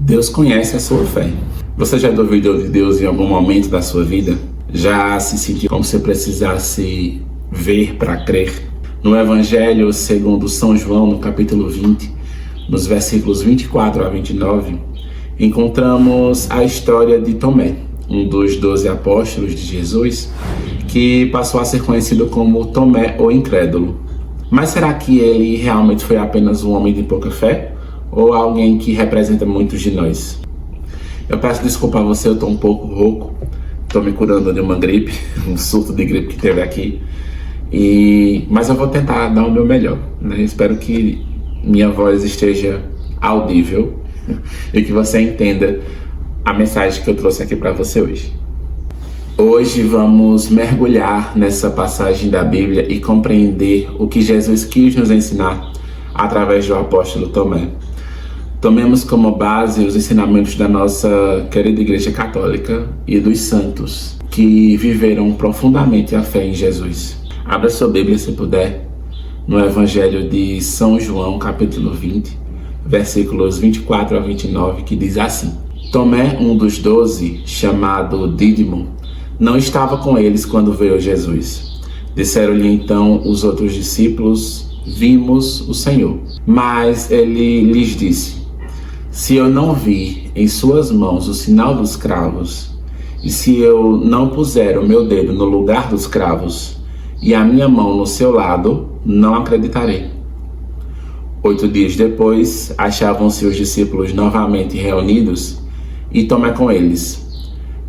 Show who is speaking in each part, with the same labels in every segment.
Speaker 1: Deus conhece a sua fé. Você já duvidou de Deus em algum momento da sua vida? Já se sentiu como se precisasse ver para crer? No Evangelho segundo São João, no capítulo 20, nos versículos 24 a 29, encontramos a história de Tomé, um dos 12 apóstolos de Jesus, que passou a ser conhecido como Tomé o Incrédulo. Mas será que ele realmente foi apenas um homem de pouca fé? Ou alguém que representa muitos de nós? Eu peço desculpa a você, eu estou um pouco rouco, estou me curando de uma gripe, um surto de gripe que teve aqui, mas eu vou tentar dar o meu melhor, né? Espero que minha voz esteja audível e que você entenda a mensagem que eu trouxe aqui para você hoje. Hoje vamos mergulhar nessa passagem da Bíblia e compreender o que Jesus quis nos ensinar através do apóstolo Tomé. Tomemos como base os ensinamentos da nossa querida Igreja Católica e dos santos que viveram profundamente a fé em Jesus. Abra sua Bíblia, se puder, no Evangelho de São João, capítulo 20, versículos 24 a 29, que diz assim: Tomé, um dos 12, chamado Dídimo, não estava com eles quando veio Jesus. Disseram-lhe então os outros discípulos: Vimos o Senhor. Mas ele lhes disse: Se eu não vir em suas mãos o sinal dos cravos, e se eu não puser o meu dedo no lugar dos cravos, e a minha mão no seu lado, não acreditarei. 8 dias depois, achavam-se os discípulos novamente reunidos, e Tomé com eles.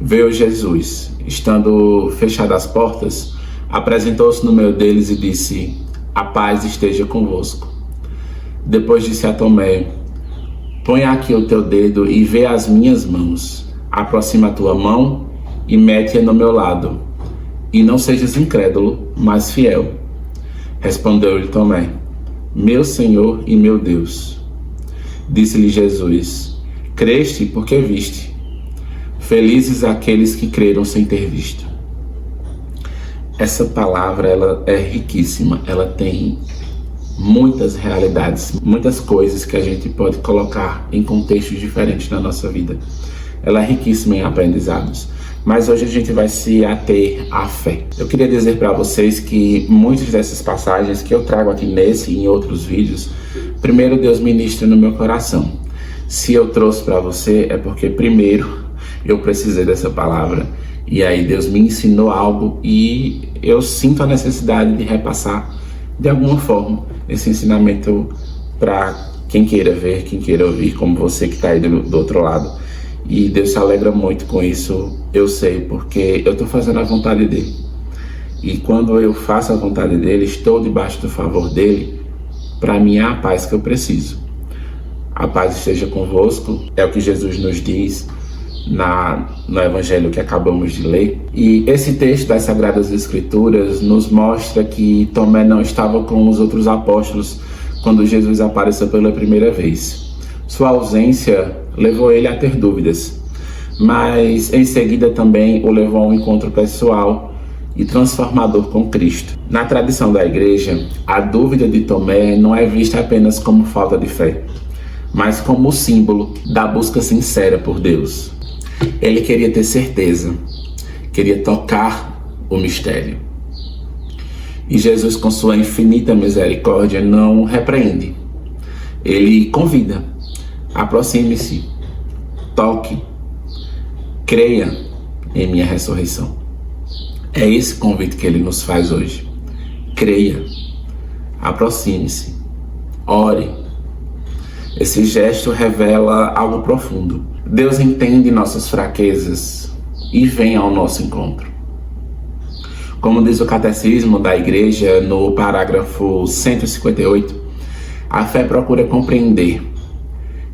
Speaker 1: Veio Jesus, estando fechadas as portas, apresentou-se no meio deles e disse: A paz esteja convosco. Depois disse a Tomé: Põe aqui o teu dedo e vê as minhas mãos. Aproxima a tua mão e mete-a no meu lado. E não sejas incrédulo, mas fiel. Respondeu-lhe Tomé: Meu Senhor e meu Deus. Disse-lhe Jesus: Creste porque viste. Felizes aqueles que creram sem ter visto. Essa palavra ela é riquíssima, ela tem muitas realidades, muitas coisas que a gente pode colocar em contextos diferentes na nossa vida. Ela é riquíssima em aprendizados, mas hoje a gente vai se ater à fé. Eu queria dizer para vocês que muitas dessas passagens que eu trago aqui nesse e em outros vídeos, primeiro Deus ministra no meu coração. Se eu trouxe para você é porque primeiro eu precisei dessa palavra e aí Deus me ensinou algo e eu sinto a necessidade de repassar de alguma forma esse ensinamento para quem queira ver, quem queira ouvir, como você que está aí do outro lado. E Deus se alegra muito com isso, eu sei, porque eu estou fazendo a vontade dele. E quando eu faço a vontade dele, estou debaixo do favor dele, para mim é a paz que eu preciso. A paz esteja convosco, é o que Jesus nos diz no Evangelho que acabamos de ler. E esse texto das Sagradas Escrituras nos mostra que Tomé não estava com os outros apóstolos quando Jesus apareceu pela primeira vez. Sua ausência levou ele a ter dúvidas, mas em seguida também o levou a um encontro pessoal e transformador com Cristo. Na tradição da igreja, a dúvida de Tomé não é vista apenas como falta de fé, mas como símbolo da busca sincera por Deus. Ele queria ter certeza, queria tocar o mistério. E Jesus, com sua infinita misericórdia, não repreende. Ele convida: aproxime-se, toque, creia em minha ressurreição. É esse convite que ele nos faz hoje. Creia, aproxime-se, ore. Esse gesto revela algo profundo. Deus entende nossas fraquezas e vem ao nosso encontro. Como diz o Catecismo da Igreja, no parágrafo 158, a fé procura compreender.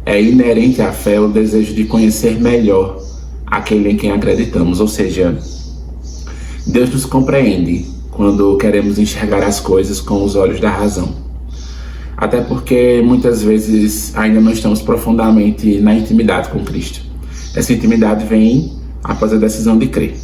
Speaker 1: É inerente à fé o desejo de conhecer melhor aquele em quem acreditamos, ou seja, Deus nos compreende quando queremos enxergar as coisas com os olhos da razão. Até porque muitas vezes ainda não estamos profundamente na intimidade com Cristo. Essa intimidade vem após a decisão de crer.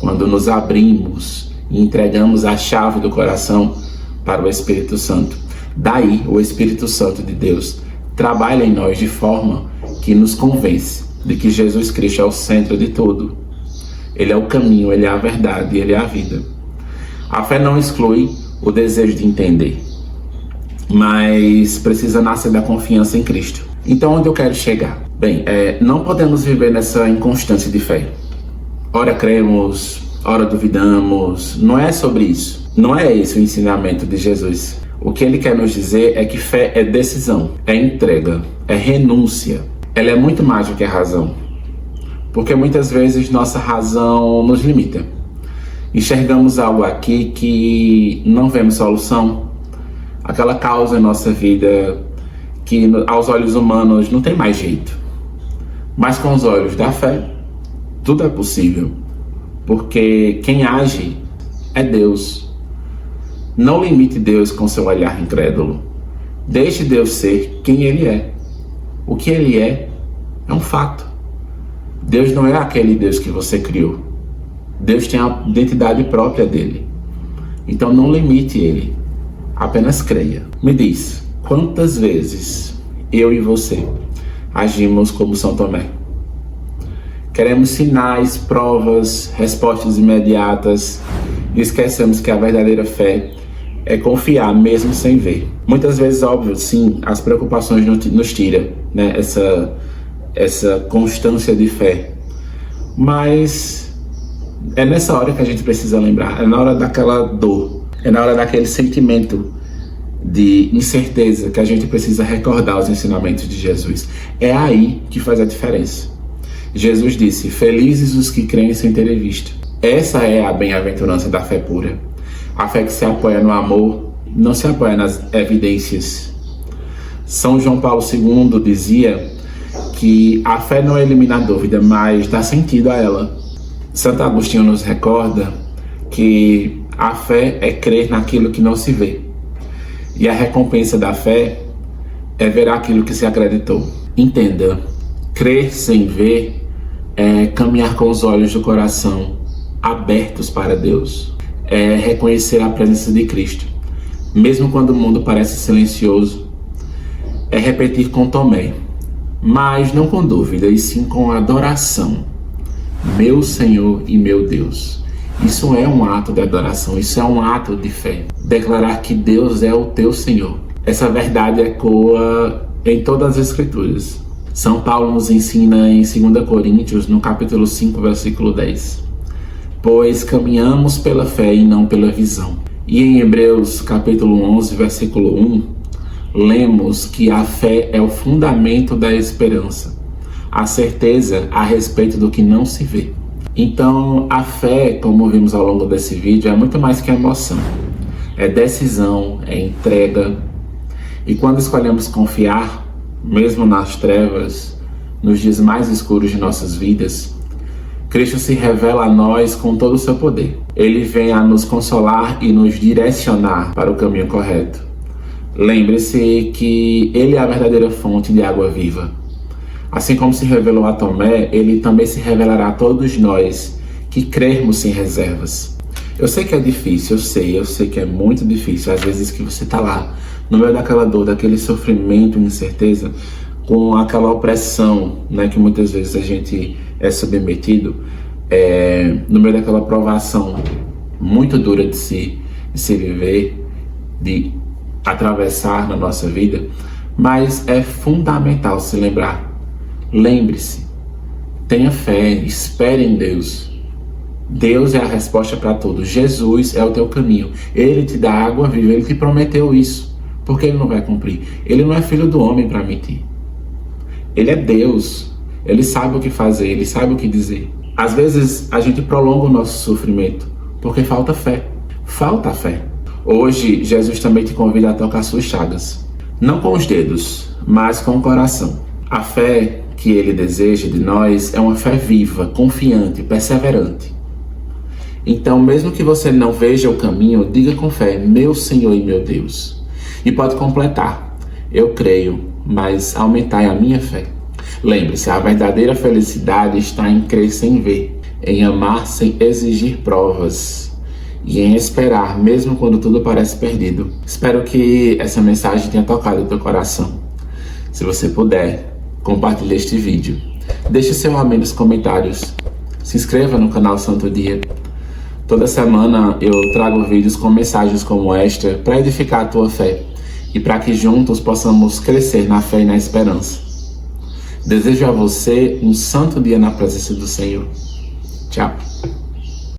Speaker 1: Quando nos abrimos e entregamos a chave do coração para o Espírito Santo. Daí o Espírito Santo de Deus trabalha em nós de forma que nos convence de que Jesus Cristo é o centro de tudo. Ele é o caminho, Ele é a verdade, Ele é a vida. A fé não exclui o desejo de entender, mas precisa nascer da confiança em Cristo. Então, onde eu quero chegar? Bem, não podemos viver nessa inconstância de fé. Ora cremos, ora duvidamos. Não é sobre isso. Não é esse o ensinamento de Jesus. O que Ele quer nos dizer é que fé é decisão, é entrega, é renúncia. Ela é muito mais do que a razão. Porque muitas vezes nossa razão nos limita. Enxergamos algo aqui que não vemos solução. Aquela causa em nossa vida que aos olhos humanos não tem mais jeito. Mas com os olhos da fé, tudo é possível. Porque quem age é Deus. Não limite Deus com seu olhar incrédulo. Deixe Deus ser quem Ele é. O que Ele é um fato. Deus não é aquele Deus que você criou. Deus tem a identidade própria dele. Então não limite Ele. Apenas creia. Me diz, quantas vezes eu e você agimos como São Tomé? Queremos sinais, provas, respostas imediatas e esquecemos que a verdadeira fé é confiar mesmo sem ver. Muitas vezes, óbvio, sim, as preocupações nos tiram, né, essa constância de fé. Mas é nessa hora que a gente precisa lembrar, é na hora daquela dor, é na hora daquele sentimento de incerteza que a gente precisa recordar os ensinamentos de Jesus. É aí que faz a diferença. Jesus disse, felizes os que creem sem terem visto. Essa é a bem-aventurança da fé pura. A fé que se apoia no amor, não se apoia nas evidências. São João Paulo II dizia que a fé não elimina a dúvida, mas dá sentido a ela. Santo Agostinho nos recorda que a fé é crer naquilo que não se vê. E a recompensa da fé é ver aquilo que se acreditou. Entenda, crer sem ver é caminhar com os olhos do coração abertos para Deus. É reconhecer a presença de Cristo, mesmo quando o mundo parece silencioso. É repetir com Tomé, mas não com dúvida, e sim com adoração. Meu Senhor e meu Deus. Isso é um ato de adoração, isso é um ato de fé. Declarar que Deus é o teu Senhor. Essa verdade ecoa em todas as Escrituras. São Paulo nos ensina em 2 Coríntios, no capítulo 5, versículo 10. Pois caminhamos pela fé e não pela visão. E em Hebreus, capítulo 11, versículo 1, lemos que a fé é o fundamento da esperança, a certeza a respeito do que não se vê. Então, a fé, como vimos ao longo desse vídeo, é muito mais que emoção. É decisão, é entrega. E quando escolhemos confiar, mesmo nas trevas, nos dias mais escuros de nossas vidas, Cristo se revela a nós com todo o seu poder. Ele vem a nos consolar e nos direcionar para o caminho correto. Lembre-se que Ele é a verdadeira fonte de água viva. Assim como se revelou a Tomé, Ele também se revelará a todos nós que crermos sem reservas. Eu sei que é difícil, eu sei que é muito difícil. Às vezes que você está lá, no meio daquela dor, daquele sofrimento, incerteza, com aquela opressão, né, que muitas vezes a gente é submetido, no meio daquela provação muito dura de se viver, de atravessar na nossa vida, mas é fundamental se lembrar. Lembre-se, tenha fé, espere em Deus. Deus é a resposta para tudo. Jesus é o teu caminho. Ele te dá água viva, Ele te prometeu isso. Por que Ele não vai cumprir? Ele não é filho do homem para mentir. Ele é Deus. Ele sabe o que fazer, Ele sabe o que dizer. Às vezes a gente prolonga o nosso sofrimento porque falta fé. Falta fé. Hoje Jesus também te convida a tocar suas chagas. Não com os dedos, mas com o coração. A fé que Ele deseja de nós é uma fé viva, confiante, perseverante. Então, mesmo que você não veja o caminho, diga com fé, meu Senhor e meu Deus. E pode completar, eu creio, mas aumentai a minha fé. Lembre-se, a verdadeira felicidade está em crer sem ver, em amar sem exigir provas e em esperar, mesmo quando tudo parece perdido. Espero que essa mensagem tenha tocado o teu coração. Se você puder, compartilhe este vídeo. Deixe seu amém nos comentários. Se inscreva no canal Santo Dia. Toda semana eu trago vídeos com mensagens como esta para edificar a tua fé e para que juntos possamos crescer na fé e na esperança. Desejo a você um santo dia na presença do Senhor. Tchau.